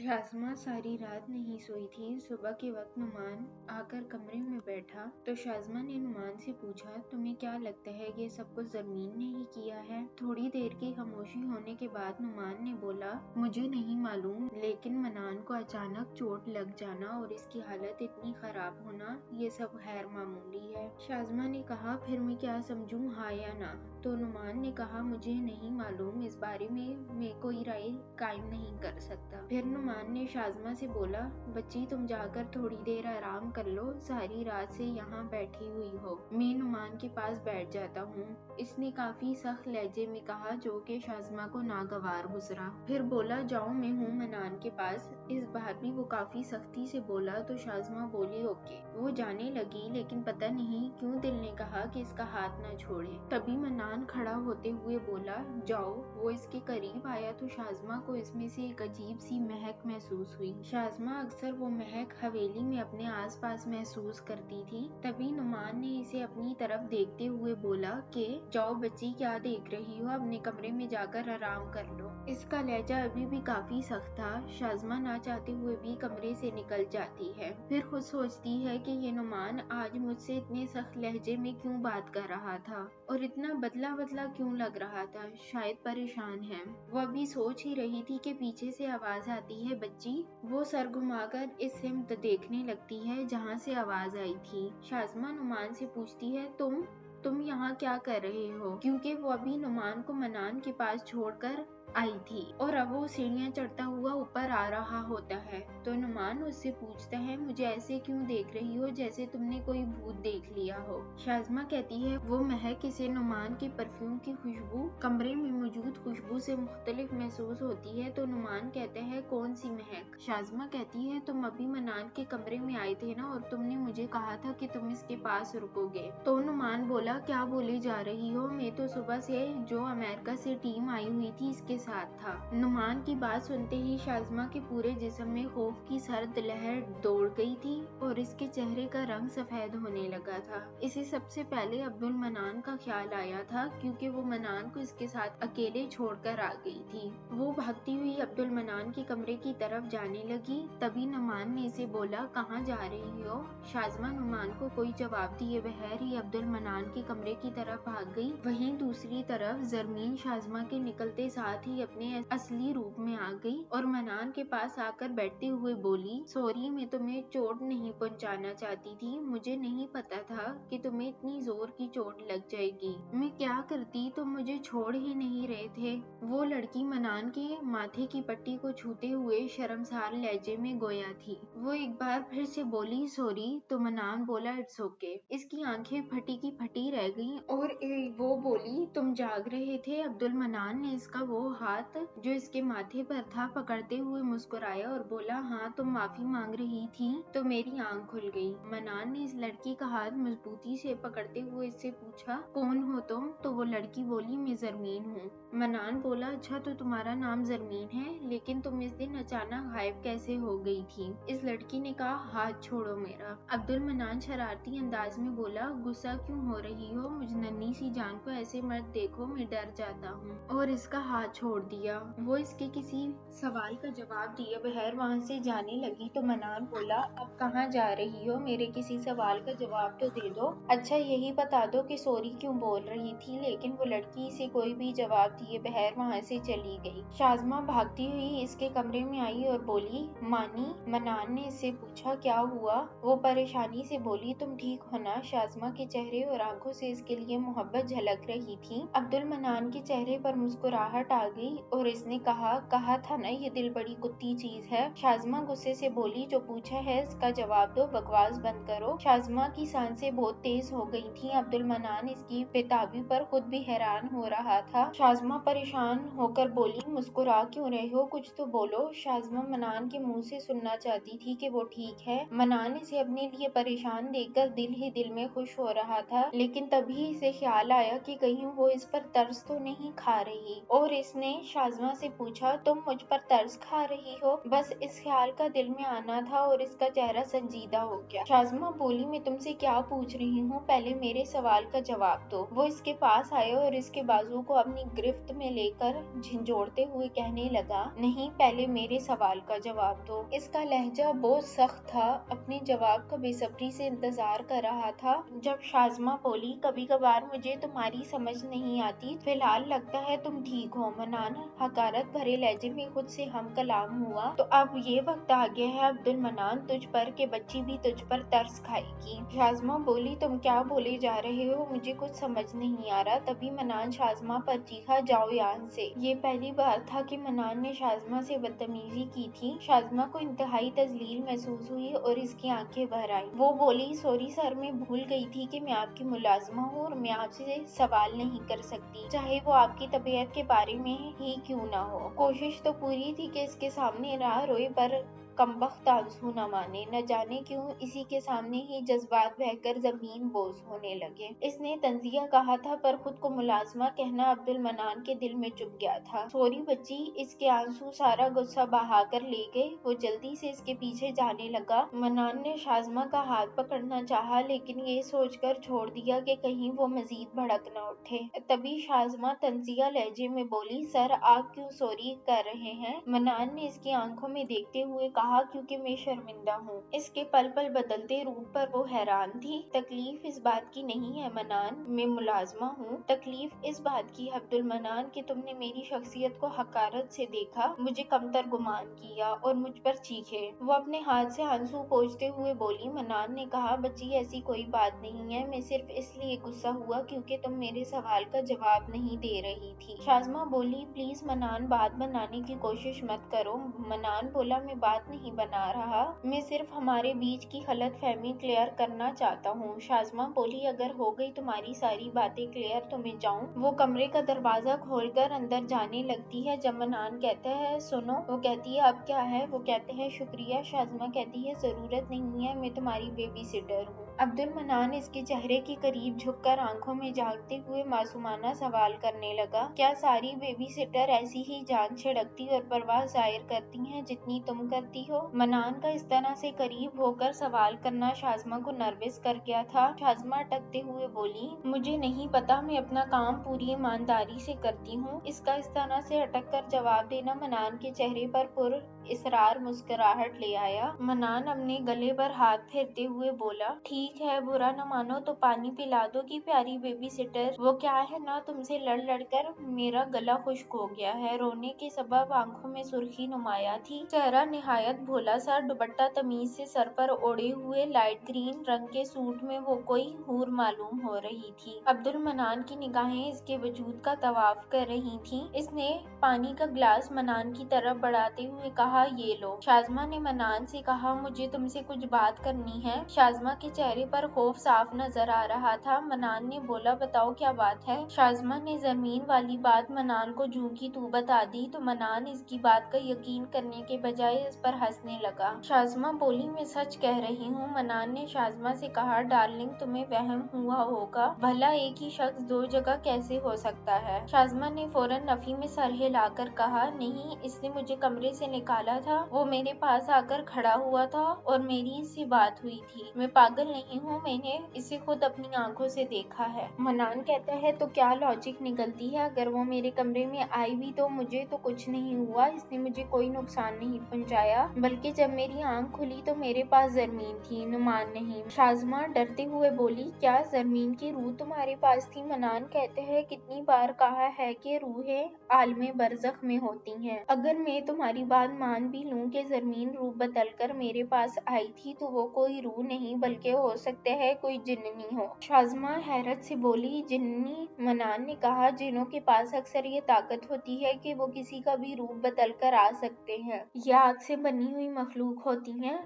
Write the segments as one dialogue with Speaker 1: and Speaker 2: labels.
Speaker 1: शाज़मा सारी रात नहीं सोई थी। सुबह के वक्त नुमान आकर कमरे में बैठा तो शाज़मा ने नुमान से पूछा, तुम्हें क्या लगता है ये सब कुछ ज़मीन ने ही किया है? थोड़ी देर की खामोशी होने के बाद नुमान ने बोला, मुझे नहीं मालूम, लेकिन मनान को अचानक चोट लग जाना और इसकी हालत इतनी खराब होना ये सब गैर मामूली है। शाज़मा ने कहा, फिर मैं क्या समझूं, हाँ या ना? तो नुमान ने कहा, मुझे नहीं मालूम, इस बारे में मैं कोई राय कायम नहीं कर सकता। फिर नुमान ने शाज़मा से बोला, बच्ची तुम जाकर थोड़ी देर आराम कर लो, सारी रात से यहाँ बैठी हुई हो, मैं नुमान के पास बैठ जाता हूँ। इसने काफी सख्त लहजे में कहा, जो कि शाज़मा को नागवार गुजरा। फिर बोला, जाओ मैं हूँ मनान के पास। इस बार भी वो काफी सख्ती से बोला तो शाज़मा बोली, ओके। वो जाने लगी, लेकिन पता नहीं क्यों दिल ने कहा कि इसका हाथ न छोड़े। तभी मनान खड़ा होते हुए बोला, जाओ। वो इसके करीब आया तो शाज़मा को इसमें से एक अजीब सी महक महसूस हुई। शाज़मा अक्सर वो महक हवेली में अपने आसपास महसूस करती थी। तभी नुमान ने इसे अपनी तरफ देखते हुए बोला कि जाओ बच्ची, क्या देख रही हो, अपने कमरे में जाकर आराम कर लो। इसका लहजा अभी भी काफी सख्त था। शाज़मा ना चाहते हुए भी कमरे से निकल जाती है। फिर खुद सोचती है कि ये नुमान आज मुझसे इतने सख्त लहजे में क्यों बात कर रहा था और इतना बदला बदला क्यों लग रहा था, शायद परेशान है। वो अभी सोच ही रही थी कि पीछे से आवाज आती है, बच्ची। वो सर घुमाकर इस सिमत देखने लगती है जहाँ से आवाज आई थी। शाज़मा नुमान से पूछती है, तुम यहाँ क्या कर रहे हो? क्योंकि वो अभी नुमान को मनान के पास छोड़कर आई थी और अब वो सीढ़ियाँ चढ़ता हुआ ऊपर आ रहा होता है। तो नुमान उससे पूछता है, मुझे ऐसे क्यों देख रही हो जैसे तुमने कोई भूत देख लिया हो? शाज़मा कहती है, वो महक इसे नुमान के परफ्यूम की खुशबू कमरे में मौजूद खुशबू से मुख्तलिफ महसूस होती है। तो नुमान कहता है, कौन सी महक? शाज़मा कहती है, तुम अभी मनान के कमरे में आए थे ना, और तुमने मुझे कहा था कि तुम इसके पास रुकोगे। तो नुमान बोला, क्या बोली जा रही हो? मैं तो सुबह से जो अमेरिका से टीम आई हुई थी इसके साथ था। नुमान की बात सुनते ही शाज़मा के पूरे जिस्म में खौफ की सर्द लहर दौड़ गई थी और इसके चेहरे का रंग सफेद होने लगा था। इसे सबसे पहले अब्दुल मनान का ख्याल आया था, क्योंकि वो मनान को इसके साथ अकेले छोड़कर आ गई थी। वो भागती हुई अब्दुल मनान के कमरे की तरफ जाने लगी। तभी नुमान ने इसे बोला, कहाँ जा रही हो? शाज़मा नुमान को कोई जवाब दिए बगैर ही अब्दुल मनान के कमरे की तरफ भाग गई। वहीं दूसरी तरफ ज़रमीन शाज़मा के निकलते साथ ही अपने असली रूप में आ गई और मनान के पास आकर बैठते हुए बोली, सॉरी, मैं तुम्हें चोट नहीं पहुंचाना चाहती थी। मुझे नहीं पता था कि तुम्हें इतनी जोर की चोट लग जाएगी। मैं क्या करती, तुम मुझे छोड़ ही नहीं रहे थे। वो लड़की मनान के माथे की पट्टी को छूते हुए शर्मसार लहजे में गोया थी। वो एक बार फिर से बोली, सॉरी। तो मनान बोला, इट्स ओके। इसकी आंखें फटी की फटी रह गईं और वो बोली, तुम जाग रहे थे? अब्दुल मनान ने इसका वो हाथ जो इसके माथे पर था पकड़ते हुए मुस्कुराया और बोला, हाँ, तुम माफी मांग रही थी तो मेरी आंख खुल गई। मनान ने इस लड़की का हाथ मजबूती से पकड़ते हुए इससे पूछा, कौन हो तुम? तो वो लड़की बोली, मैं ज़रमीन हूँ। मनान बोला, अच्छा, तो तुम्हारा नाम ज़रमीन है, लेकिन तुम इस दिन अचानक गायब कैसे हो गई थी? इस लड़की ने कहा, हाथ छोड़ो मेरा। अब्दुल मनान शरारती अंदाज में बोला, गुस्सा क्यों हो रही हो? मुझ नन्ही सी जान को ऐसे मत देखो, मैं डर जाता हूँ। और इसका हाथ छोड़ दिया। वो इसके किसी सवाल का जवाब दिए बगैर वहाँ से जाने लगी। तो मनान बोला, अब कहाँ जा रही हो? मेरे किसी सवाल का जवाब तो दे दो। अच्छा, यही बता दो कि सॉरी क्यों बोल रही थी? लेकिन वो लड़की इसे कोई भी जवाब दिए बगैर वहाँ से चली गई। शाज़मा भागती हुई इसके कमरे में आई और बोली, मानी? मनान ने इससे पूछा, क्या हुआ? वो परेशानी से बोली, तुम ठीक हो ना? शाज़मा के चेहरे और आंखों से इसके लिए मोहब्बत झलक रही थी। अब्दुल मनान के चेहरे पर मुस्कुराहट आ गई और इसने कहा था ना, ये दिल बड़ी कुत्ती चीज है। शाज़मा गुस्से से बोली, जो पूछा है इसका जवाब दो, बकवास बंद करो। शाज़मा की सांसें बहुत तेज हो गई थी। अब्दुल मनान इसकी बेताबी पर खुद भी हैरान हो रहा था। शाज़मा परेशान होकर बोली, मुस्कुरा क्यों रहे हो? कुछ तो बोलो। शाज़मा मनान के मुंह से सुनना चाहती थी कि वो ठीक है। मनान इसे अपने लिए परेशान देखकर दिल ही दिल में खुश हो रहा था, लेकिन तभी इसे ख्याल आया कि कहीं वो इस पर तरस तो नहीं खा रही, और इसने शाज़मा से पूछा, तुम मुझ पर तरस खा रही हो? बस इस ख्याल का दिल में आना था और इसका चेहरा संजीदा हो गया। शाज़मा बोली, मैं तुमसे क्या पूछ रही हूँ, पहले मेरे सवाल का जवाब दो। वो इसके पास आया और इसके बाजू को अपनी गिरफ्त गिरफ्त में लेकर झिंझोड़ते हुए कहने लगा, नहीं, पहले मेरे सवाल का जवाब दो। इसका लहजा बहुत सख्त था। अपने जवाब का बेसब्री से इंतजार कर रहा था। जब शाज़मा बोली, कभी कभार मुझे तुम्हारी समझ नहीं आती, फिलहाल लगता है तुम ठीक हो। मनान हकारत भरे लहजे में खुद से हम कलाम हुआ, तो अब ये वक्त आ गया है अब्दुल मनान, तुझ पर के बच्ची भी तुझ पर तरस खाएगी। शाज़मा बोली, तुम क्या बोले जा रहे हो, मुझे कुछ समझ नहीं आ रहा। तभी मनान शाज़मा पर चीखा, जाओ यहाँ से। ये पहली बार था कि मनान ने शाज़मा से बदतमीजी की थी। शाज़मा को इंतहाई तजलील महसूस हुई और इसकी आंखें भर आई। वो बोली, सॉरी सर, मैं भूल गई थी कि मैं आपकी मुलाजमा हूँ और मैं आपसे सवाल नहीं कर सकती, चाहे वो आपकी तबीयत के बारे में ही क्यों ना हो। कोशिश तो पूरी थी कि इसके सामने ना रोए, पर कमबख्त आंसू न माने। न जाने क्यों इसी के सामने ही जज्बात बहकर जमीन बोझ होने लगे। इसने तंजिया कहा था, पर खुद को मुलाजमा कहना अब्दुल मनान के दिल में चुभ गया था। सॉरी बच्ची। इसके आंसू सारा गुस्सा बहा कर ले गए। वो जल्दी से इसके पीछे जाने लगा। मनान ने शाज़मा का हाथ पकड़ना चाहा, लेकिन ये सोचकर छोड़ दिया कि कहीं वो मजीद भड़क न उठे। तभी शाज़मा तंजिया लहजे में बोली, सर आप क्यों सॉरी कर रहे हैं? मनान ने इसकी आंखों में देखते हुए कहा, क्योंकि मैं शर्मिंदा हूँ। इसके पल पल बदलते रूप पर वो हैरान थी। तकलीफ इस बात की नहीं है मनान, मैं मुलाजमा हूँ। तकलीफ इस बात की है अब्दुल मनान कि तुमने मेरी शख्सियत को हकारत से देखा, मुझे कमतर गुमान किया और मुझ पर चीखे। वो अपने हाथ से आंसू पोंछते हुए बोली। मनान ने कहा, बच्ची ऐसी कोई बात नहीं है, मैं सिर्फ इसलिए गुस्सा हुआ क्योंकि तुम मेरे सवाल का जवाब नहीं दे रही थी। शाज़मा बोली, प्लीज मनान, बात बनाने की कोशिश मत करो। मनान बोला, मैं बात नहीं बना रहा, मैं सिर्फ हमारे बीच की गलतफहमी क्लियर करना चाहता हूँ। शाज़मा बोली, अगर हो गई तुम्हारी सारी बातें क्लियर तो मैं जाऊँ? वो कमरे का दरवाजा खोलकर अंदर जाने लगती है। जब मनान कहता है, सुनो, वो कहती है, अब क्या है? वो कहते हैं, शुक्रिया। शाज़मा कहती है, जरूरत नहीं है, मैं तुम्हारी बेबी सिटर हूँ। अब्दुल मनान इसके चेहरे के करीब झुककर आंखों में झांकते हुए मासूमाना सवाल करने लगा, क्या सारी बेबी सिटर ऐसी ही जान छिड़कती और परवाह जाहिर करती हैं जितनी तुम करती हो? मनान का इस तरह से करीब होकर सवाल करना शाज़मा को नर्वस कर गया था। शाज़मा अटकते हुए बोली, मुझे नहीं पता, मैं अपना काम पूरी ईमानदारी से करती हूँ। इसका इस तरह से अटक कर जवाब देना मनान के चेहरे पर पुर इसरार मुस्कुराहट ले आया। मनान अपने गले पर हाथ फेरते हुए बोला, ठीक है, बुरा न मानो तो पानी पिला दो कि प्यारी बेबी सिटर। वो क्या है ना, तुमसे लड़ लड़कर मेरा गला खुश्क हो गया है। रोने के सबब आंखों में सुर्खी नुमाया थी। चेहरा निहायत भोला सा, दुपट्टा तमीज से सर पर ओढ़े हुए लाइट ग्रीन रंग के सूट में वो कोई हूर मालूम हो रही थी। अब्दुल मनान की निगाहें इसके वजूद का तवाफ कर रही थी। इसने पानी का ग्लास मनान की तरफ बढ़ाते हुए कहा, ये लो। शाज़मा ने मनान से कहा, मुझे तुमसे कुछ बात करनी है। शाज़मा के चेहरे पर खौफ साफ नजर आ रहा था। मनान ने बोला, बताओ क्या बात है? शाज़मा ने जमीन वाली बात मनान को जू की तू बता दी तो मनान इसकी बात का यकीन करने के बजाय इस पर हंसने लगा। शाज़मा बोली, मैं सच कह रही हूँ। मनान ने शाज़मा से कहा, डार्लिंग तुम्हें वहम हुआ होगा, भला एक ही शख्स दो जगह कैसे हो सकता है? शाज़मा ने फौरन नफी में सर हिलाकर कहा, नहीं, इसने मुझे कमरे से निकाला था, वो मेरे पास आकर खड़ा हुआ था और मेरी इससे बात हुई थी। मैं पागल नहीं हूँ, मैंने इसे खुद अपनी आंखों से देखा है। मनान कहता है, तो क्या लॉजिक निकलती है? अगर वो मेरे कमरे में आई भी तो मुझे तो कुछ नहीं हुआ, इसने मुझे कोई नुकसान नहीं पहुँचाया, बल्कि जब मेरी आंख खुली तो मेरे पास जरमीन थी, नुमान नहीं। शाज़मा डरते हुए बोली, क्या जरमीन की रूह तुम्हारे पास थी? मनान कहते हैं, कितनी बार कहा है कि रूहें आलमे बरज़ख में होती हैं। अगर मैं तुम्हारी बात मान भी लूं कि जरमीन रूह बदलकर मेरे पास आई थी, तो वो कोई रूह नहीं बल्कि हो सकता है कोई जिन्नी हो। शाज़मा हैरत से बोली, जिन्नी? मनान ने कहा, जिन्नों के पास अक्सर ये ताकत होती है कि वो किसी का भी रूप बदल कर आ सकते हैं, या आग से बनी हुई मखलूक होती हैं।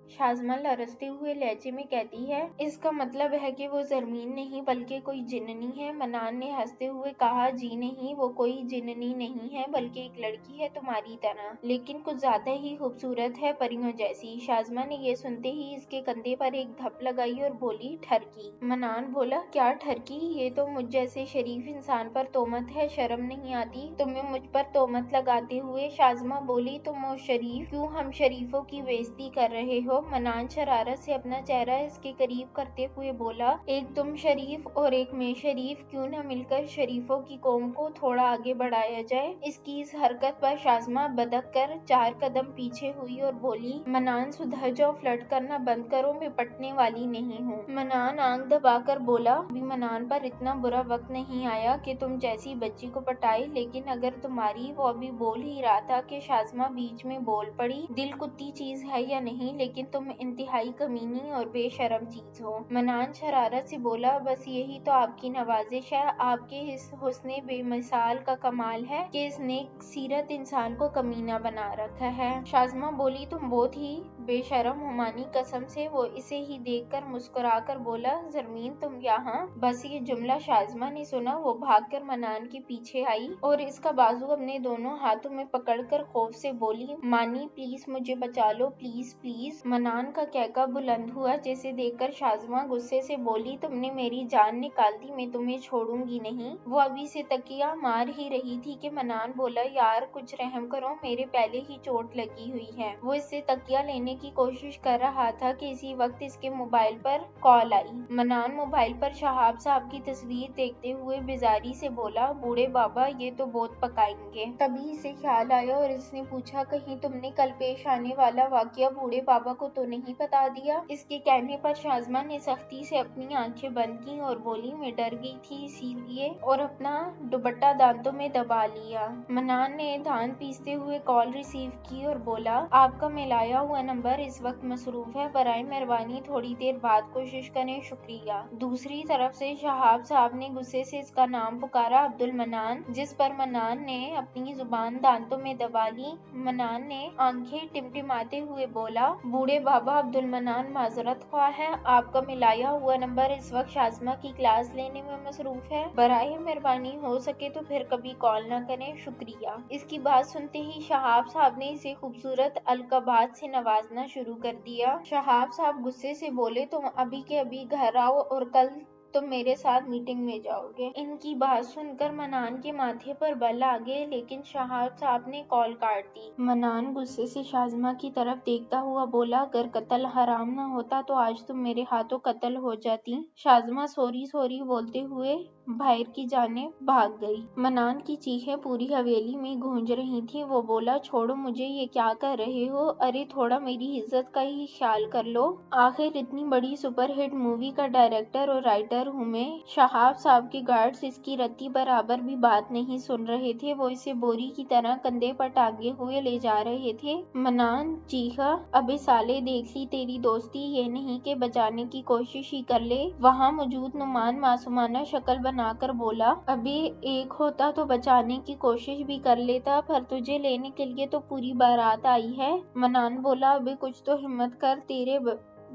Speaker 1: शाज़मा लरजते हुए लहजे में कहती है, इसका मतलब है कि वो जरमीन नहीं बल्कि कोई जिन्नी है। मनान ने हंसते हुए कहा, जी नहीं, वो कोई जिन्नी नहीं है बल्कि एक लड़की है तुम्हारी तरह, लेकिन कुछ ज्यादा ही खूबसूरत है, परियों जैसी। शाज़मा ने ये सुनते ही इसके कंधे पर एक धप लगाई और बोली, ठरकी। मनान बोला, क्या ठरकी? ये तो मुझ जैसे शरीफ इंसान पर तोहमत है, शर्म नहीं आती तुम्हें मुझ पर तोहमत लगाते हुए? शाज़मा बोली, तुम शरीफ? क्यों हम शरीफों की बेइज्जती कर रहे हो? हो? मनान शरारत से अपना चेहरा इसके करीब करते हुए बोला, एक तुम शरीफ और एक मैं शरीफ, क्यों न मिलकर शरीफों की कौम को थोड़ा आगे बढ़ाया जाए। इसकी इस हरकत पर शाज़मा बदक कर 4 कदम पीछे हुई और बोली, मनान सुधर जाओ, फ्लर्ट करना बंद करो, मैं पटने वाली नहीं हूँ। मनान आंख दबाकर बोला, अभी मनान पर इतना बुरा वक्त नहीं आया कि तुम जैसी बच्ची को पटाए, लेकिन अगर तुम्हारी, वो अभी बोल ही रहा था कि शाज़मा बीच में बोल पड़ी, दिल कुत्ती चीज है या नहीं, लेकिन तुम इंतहाई कमीनी और बेशरम चीज हो। मनान शरारत से बोला, बस यही तो आपकी नवाजिश है, आपके इस हुस्ने बेमिसाल का कमाल है कि इस नेक सीरत इंसान को कमीना बना रखा है। शाज़मा बोली, तुम बहुत ही बेशरम हो मानी कसम से। वो इसे ही देखकर मुस्कुराकर बोला, जरमीन तुम यहाँ। बस ये जुमला शाज़मा ने सुना, वो भागकर मनान के पीछे आई और इसका बाजू अपने दोनों हाथों में पकड़कर खौफ से बोली, मानी प्लीज मुझे बचा लो, प्लीज प्लीज। मनान का कहका बुलंद हुआ, जिसे देखकर शाज़मा गुस्से से बोली, तुमने मेरी जान निकाल दी, मैं तुम्हें छोड़ूंगी नहीं। वो अभी से तकिया मार ही रही थी कि मनान बोला, यार कुछ रहम करो, मेरे पहले ही चोट लगी हुई है। वो इससे तकिया लेने की कोशिश कर रहा था कि इसी वक्त इसके मोबाइल पर कॉल आई। मनान मोबाइल पर शहाब साहब की तस्वीर देखते हुए बेजारी से बोला, बूढ़े बाबा ये तो बहुत पकाएंगे। तभी इसे ख्याल आया और इसने पूछा, कहीं तुमने कल पेश आने वाला वाकया बूढ़े बाबा को तो नहीं बता दिया? इसके कहने पर शाज़मा ने सख्ती से अपनी आंखें बंद की और बोली, मैं डर गई थी इसीलिए, और अपना दुपट्टा दांतों में दबा लिया। मनान ने दांत पीसते हुए कॉल रिसीव की और बोला, आपका मिलाया हुआ नंबर इस वक्त मसरूफ है, बराए मेहरबानी थोड़ी देर बाद कोशिश करें, शुक्रिया। दूसरी तरफ से शहाब साहब ने गुस्से से इसका नाम पुकारा, अब्दुल मनान, जिस पर मनान ने अपनी जुबान दांतों में दबा ली। मनान ने आंखें टिमटिमाते हुए बोला, बूढ़े बाबा अब्दुल मनान माजरत ख्वाह है, आपका मिलाया हुआ नंबर इस वक्त शाज़मा की क्लास लेने में मसरूफ है, बराए मेहरबानी हो सके तो फिर कभी कॉल न करें, शुक्रिया। इसकी बात सुनते ही शहाब साहब ने इसे खूबसूरत अलकाबात से नवाजना शुरू कर दिया। शहाब साहब गुस्से से बोले, तुम अभी के अभी घर आओ और कल तुम मेरे साथ मीटिंग में जाओगे। इनकी बात सुनकर मनान के माथे पर बल आ गए, लेकिन शहाब साहब ने कॉल काट दी। मनान गुस्से से शाज़मा की तरफ देखता हुआ बोला, अगर कत्ल हराम न होता तो आज तुम मेरे हाथों कत्ल हो जाती। शाज़मा सॉरी सॉरी बोलते हुए बाहर की जाने भाग गई। मनान की चीखें पूरी हवेली में गूंज रही थी। वो बोला, छोड़ो मुझे, ये क्या कर रहे हो? अरे थोड़ा मेरी इज्जत का ही ख्याल कर लो, आखिर इतनी बड़ी सुपरहिट मूवी का डायरेक्टर और राइटर हूँ मैं। शहाब साहब के गार्ड्स इसकी रत्ती बराबर भी बात नहीं सुन रहे थे, वो इसे बोरी की तरह कंधे पर टांगे हुए ले जा रहे थे। मनान चीखा, अबे साले देख ली तेरी दोस्ती, ये नहीं कि बचाने की कोशिश ही कर ले। वहाँ मौजूद नुमान मासूमाना शक्ल बनाकर बोला, अबे एक होता तो बचाने की कोशिश भी कर लेता, पर तुझे लेने के लिए तो पूरी बारात आई है। मनान बोला, अबे कुछ तो हिम्मत कर, तेरे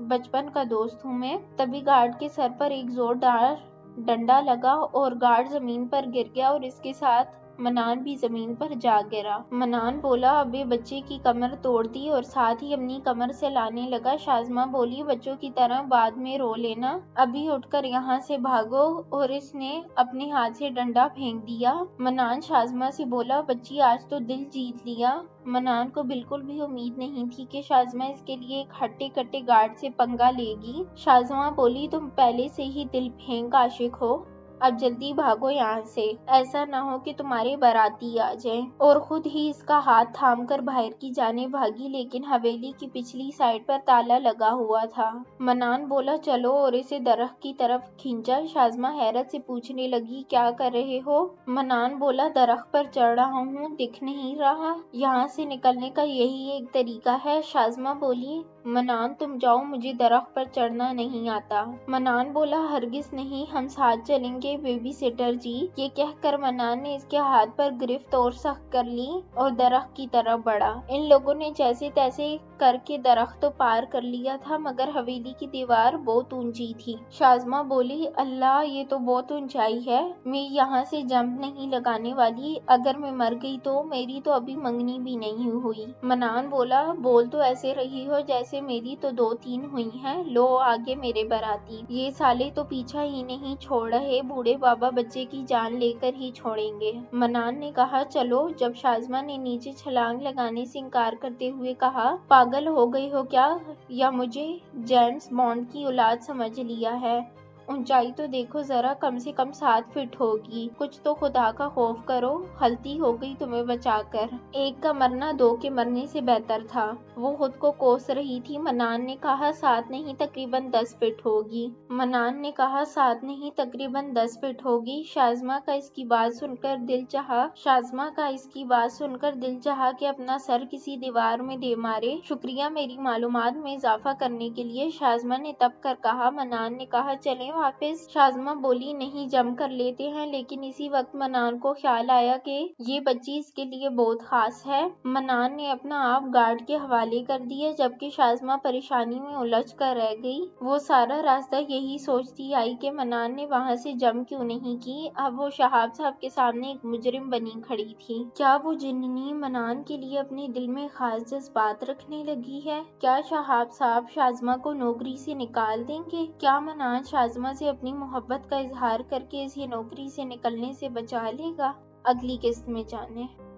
Speaker 1: बचपन का दोस्त हूँ मैं। तभी गार्ड के सर पर एक जोरदार डंडा लगा और गार्ड जमीन पर गिर गया और इसके साथ मनान भी जमीन पर जा गिरा। मनान बोला, अबे बच्चे की कमर तोड़ दी और साथ ही अपनी कमर से लाने लगा। शाज़मा बोली, बच्चों की तरह बाद में रो लेना, अभी उठकर यहाँ से भागो, और इसने अपने हाथ से डंडा फेंक दिया। मनान शाज़मा से बोला, बच्ची आज तो दिल जीत लिया। मनान को बिल्कुल भी उम्मीद नहीं थी कि शाज़मा इसके लिए एक हट्टे कट्टे गार्ड से पंगा लेगी। शाज़मा बोली, तुम पहले से ही दिल फेंक आशिक हो, अब जल्दी भागो यहाँ से, ऐसा ना हो कि तुम्हारे बाराती आ जाएं। और खुद ही इसका हाथ थामकर बाहर की जाने भागी, लेकिन हवेली की पिछली साइड पर ताला लगा हुआ था। मनान बोला, चलो, और इसे दरख्त की तरफ खींचा। शाज़मा हैरत से पूछने लगी, क्या कर रहे हो? मनान बोला, दरख्त पर चढ़ रहा हूँ, दिख नहीं रहा, यहाँ से निकलने का यही एक तरीका है। शाज़मा बोली, मनान तुम जाओ, मुझे दरख्त पर चढ़ना नहीं आता। मनान बोला, हरगिज नहीं, हम साथ चलेंगे बेबी सिटर जी। ये कहकर मनान ने इसके हाथ पर गिरफ्त और सख्त कर ली और दरख्त की तरफ बढ़ा। इन लोगों ने जैसे तैसे करके दरख्त तो पार कर लिया था, मगर हवेली की दीवार बहुत ऊंची थी। शाज़मा बोली, अल्लाह ये तो बहुत ऊंचाई है, मैं यहाँ से जंप नहीं लगाने वाली, अगर मैं मर गई तो मेरी तो अभी मंगनी भी नहीं हुई। मनान बोला, बोल तो ऐसे रही हो जैसे मेरी तो 2-3 हुई हैं, लो आगे मेरे बराती। ये साले तो पीछा ही नहीं छोड़ रहे, बूढ़े बाबा बच्चे की जान लेकर ही छोड़ेंगे। मनान ने कहा, चलो। जब शाज़मा ने नीचे छलांग लगाने से इनकार करते हुए कहा, पागल हो गई हो क्या, या मुझे जेम्स बॉन्ड की औलाद समझ लिया है? ऊंचाई तो देखो जरा, कम से कम 7 फीट होगी। कुछ तो खुदा का खौफ करो, गलती हो गई तुम्हें बचाकर। एक का मरना 2 के मरने से बेहतर था। वो खुद को कोस रही थी। मनान ने कहा, 7 नहीं तकरीबन 10 फीट होगी। मनान ने कहा, 7 नहीं तकरीबन 10 फीट होगी। शाज़मा का इसकी बात सुनकर दिल चाहा कि अपना सर किसी दीवार में दे मारे। शुक्रिया मेरी मालूमात में इजाफा करने के लिए, शाज़मा ने तप कर कहा। मनान ने कहा, चलें वापस? शाज़मा बोली, नहीं, जम कर लेते हैं। लेकिन इसी वक्त मनान को ख्याल आया कि ये बच्ची इसके लिए बहुत खास है। मनान ने अपना आप गार्ड के हवाले कर दिया, जबकि शाज़मा परेशानी में उलझ कर रह गई। वो सारा रास्ता यही सोचती आई कि मनान ने वहाँ से जम क्यों नहीं की। अब वो शहाब साहब के सामने एक मुजरिम बनी खड़ी थी। क्या वो जिन्नी मनान के लिए अपने दिल में खास जज्बात रखने लगी है? क्या शहाब साहब शाज़मा को नौकरी से निकाल देंगे? क्या मनान शाज़मा से अपनी मोहब्बत का इजहार करके इसे नौकरी से निकलने से बचा लेगा? अगली किस्त में जाने।